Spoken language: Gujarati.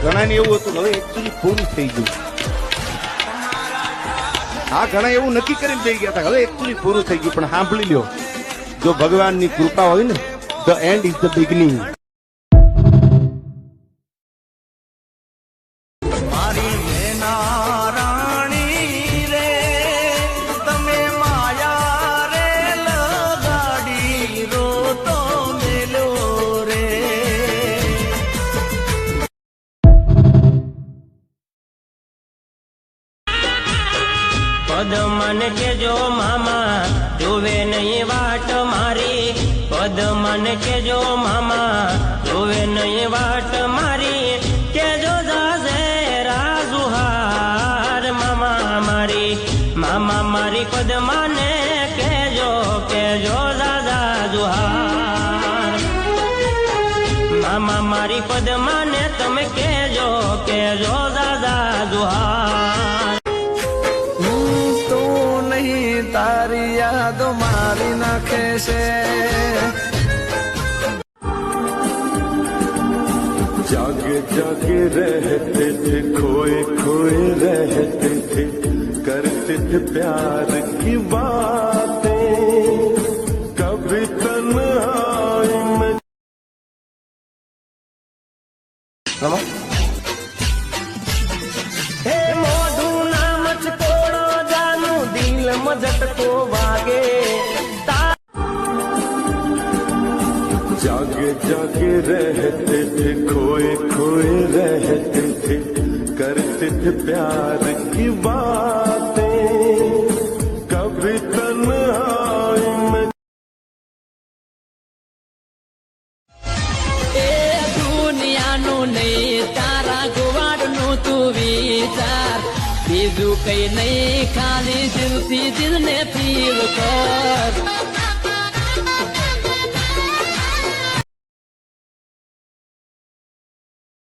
ઘણા ને એવું હતું, હવે એકચ્યુઅલી પૂરું થઈ ગયું. હા, ઘણા એવું નક્કી કરીને જઈ ગયા હતા, હવે એકચ્યુઅલી પૂરું થઈ ગયું. પણ સાંભળી લ્યો, જો ભગવાનની કૃપા હોય ને, the and is the beginning. પદ મને કેજો મામા જોવે નહીં વાટ મારી, પદ મને કેજો મામા જોવે નહીં વાટ મારી, કેજો જાજે રાજુહાર મામા મારી, મામા મારી પદ મને કેજો કેજો દાદા જુહાર, મામા મારી પદ મને તમે કેજો કેજો દાદા જુહાર. તારી યાદો મારી નાખે છે, जागे जागे रहते थे, खोए खोए रहते थे, करते थे प्यार की बातें, कभी तन्हाई में. હે મોઢું ના મચકોડો જાનું દિલ મજટકો વાગે, जागे जागे रहते थे, खोए खोए रहते थे, करते थे प्यार की बातें, कभी तन्हाई में. એ દુનિયાનું નહીં તારા ગોવાડનું તું વિચાર, બીજું કઈ નહીં ખાલી દિલથી દિલને ફીલ કર.